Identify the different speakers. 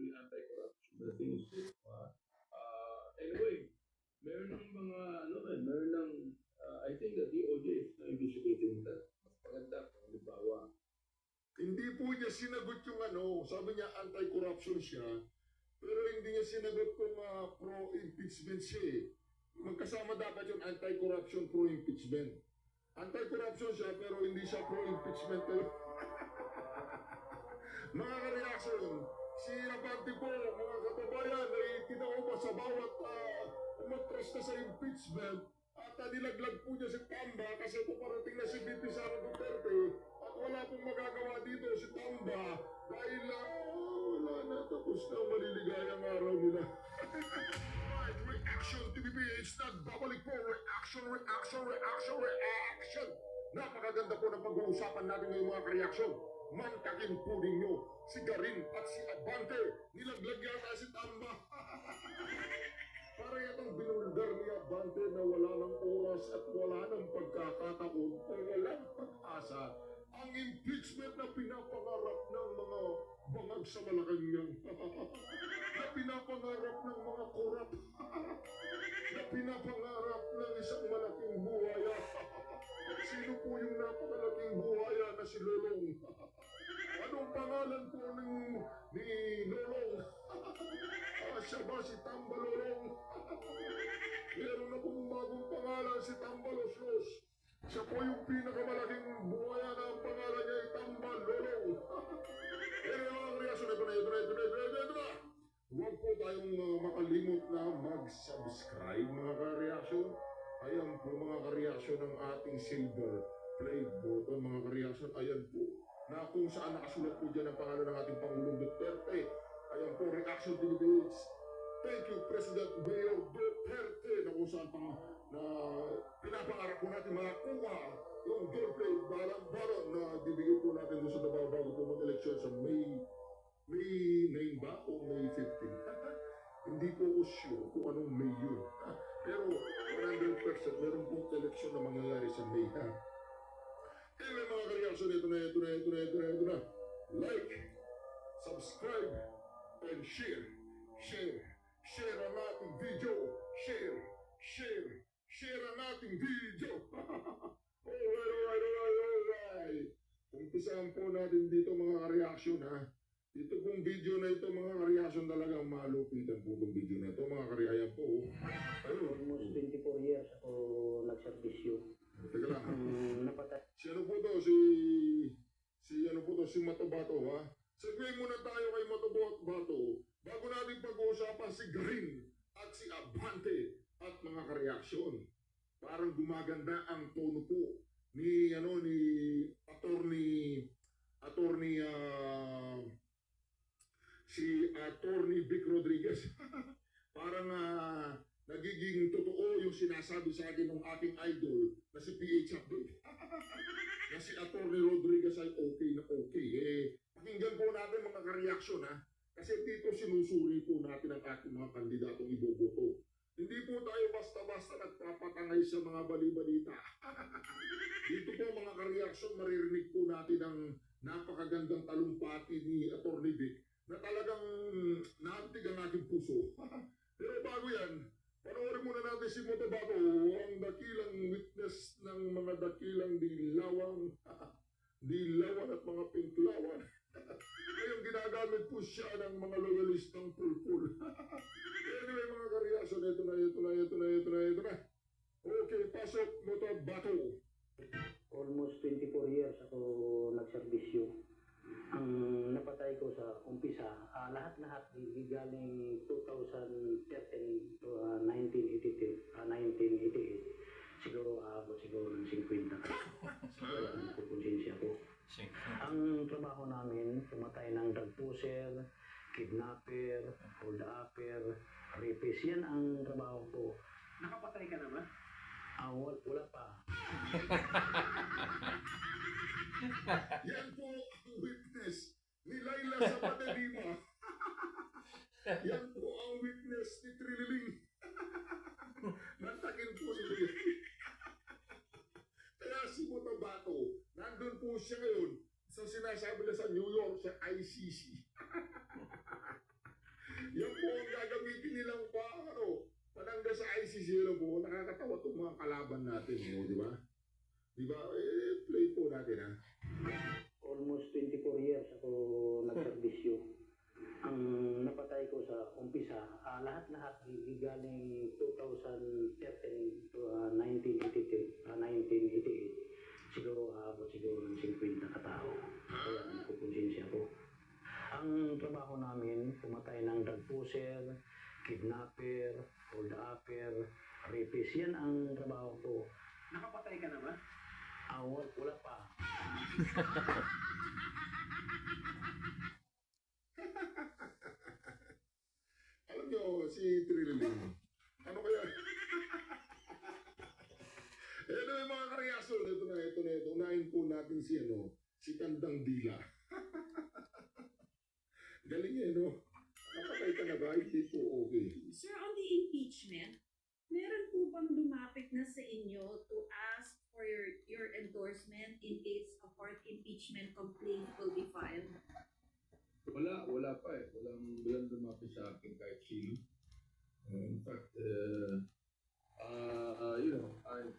Speaker 1: actually anti-corruption. The thing is, anyway, meron ng mga, meron ng, I think the DOJ is now investigating that. Mas maganda kung halimbawa.
Speaker 2: Hindi po niya sinagot yung sabi niya anti-corruption siya, pero hindi niya sinagot kung pro-impeachment siya eh. Magkasama dapat yung anti-corruption, pro-impeachment. Anti-corruption siya, pero hindi siya pro-impeachment. Mga ka-reaction, si Abante po, mga kababayan, nakikita ko ba sa bawat umatras na sa impeachment, at nilaglag po niya si Tamba kasi paparating na si BP Sara Duterte at wala pong magagawa dito si Tamba dahil wala na, tapos na maliligayang araw nila. Right, reaction TVP, it's not babalik po, reaction. Napakaganda po ng pag-uusapan natin ngayong mga ka-reaction. Mantakin po ninyo si Garin at si Abante. Nilaglag yata si Tamba. Para itong binulgar ni Abante na wala ng oras at wala ng pagkakataon o walang pag-asa ang impeachment na pinapangarap ng mga bangag sa Malacanang. Na pinapangarap ng mga korap. Na pinapangarap ng isang malaking buhaya. Sino po yung napakalaking buhaya na si Lolong? Anong pangalan po ni Lolong? Siya ba si Tamba Lolong? Meron na pong bagong pangalan si Tamba Los. Siya po yung pinakamalaking buhaya na ang pangalan niya ay Tamba Lolong. Pero ang reaksyon, ito na. Huwag po tayong makalimot na mag-subscribe mga ka-reaksyon. Ayan po mga ka-reaksyon ng ating silver play button mga ka-reaksyon. Ayan po na kung saan nakasulat po dyan ang pangalan ng ating Pangulong Duterte. Ayan po, reaction to the page. Thank you, President Mayor Duterte, na kung saan na pinapangarap po natin makakuha yung gold plate baron na bibigyan po natin doon sa Davao bago po mag-eleksyon sa May 9 ba o May 15? Hindi po ko sure kung anong May yun. Pero 100% meron pong eleksyon na mangyayari sa May. Anyway mga ka-reaction, ito na. Like, subscribe, and share ang ating video. Share ang ating video. Alright. Umpisahan po natin dito mga ka-reaction ha. Dito pong video na ito mga ka-reaction talagang malupitan po itong video na ito mga ka-reaction po.
Speaker 3: Almost 24 years ako nagserbisyo.
Speaker 2: Teka lang.
Speaker 3: Napatay.
Speaker 2: Si ano po to? Si Matobato ha? Sagway muna tayo kay Matobato bago natin pag-uusapan si Garin at si Abante at mga ka-reaksyon. Parang gumaganda ang tono po ni Attorney Vic Rodriguez. Parang nagiging totoo yung sinasabi sa akin ng aking idol na si PH Update. Na si Attorney Rodriguez ay okay na okay. Pakinggan po natin mga ka-reaksyon ha. Kasi dito sinusuri po natin ang ating mga kandidatong iboboto. Hindi po tayo basta-basta nagpapatangay sa mga bali-balita. Dito po mga ka-reaksyon, maririnig po natin ang napakagandang talumpati ni Attorney Vic na talagang naantig ang aking puso. Pero bago yan, panoorin muna natin si Matobato, ang dakilang witness ng mga dakilang dilawan at mga pinklawan. Ngayon ginagamit po siya ng mga loyalistang pulpul. Anyway mga ka-reaction, ito na. Okay, pasok Matobato.
Speaker 3: Almost 24 years ako nagserbisyo. Ang napatay ko sa umpisa, lahat-lahat galing 2013 to 1988. Siguro abot siguro ng 50. Kukonsensya ko. Ang trabaho namin, pumatay ng drug pusher, kidnapper, hold-upper, rapist. Yan ang trabaho ko.
Speaker 4: Nakapatay ka na ba?
Speaker 3: Wala pa.
Speaker 2: Yan po ang witness ni Laila Zapata Lima. Yan po ang witness ni Trililing. Nantakin po si Trililing. Kaya si Matobato, nandun po siya ngayon sa sinasabi na sa New York, sa ICC. alam mo, nakakatawa itong mga kalaban natin, di ba? Di ba? Play po natin, ha?
Speaker 3: Almost 24 years ako nagserbisyo. Ang napatay ko sa umpisa, lahat-lahat galing 2013 to 1988. Siguro aabot siguro ng 50 katao. Kaya nagkukonsensya ko. Ang trabaho namin, pumatay ng drug pusher, kidnapper, hold upper, rapist. Yan ang trabaho ko.
Speaker 4: Nakapatay ka na ba?
Speaker 3: Wala pa.
Speaker 2: Alam nyo, si Trilling, ano kaya? Anyway, mga karyasol, ito na. Unahin po natin si Kandang Dila. Galing no? Napatay ka na ba? Hindi po okay.
Speaker 5: Sir, on the impeachment, meron po bang lumapit na sa inyo to ask for your endorsement in case a fourth impeachment complaint will be filed?
Speaker 1: Wala pa eh. Walang lumapit sa akin kahit sino. In fact, I'm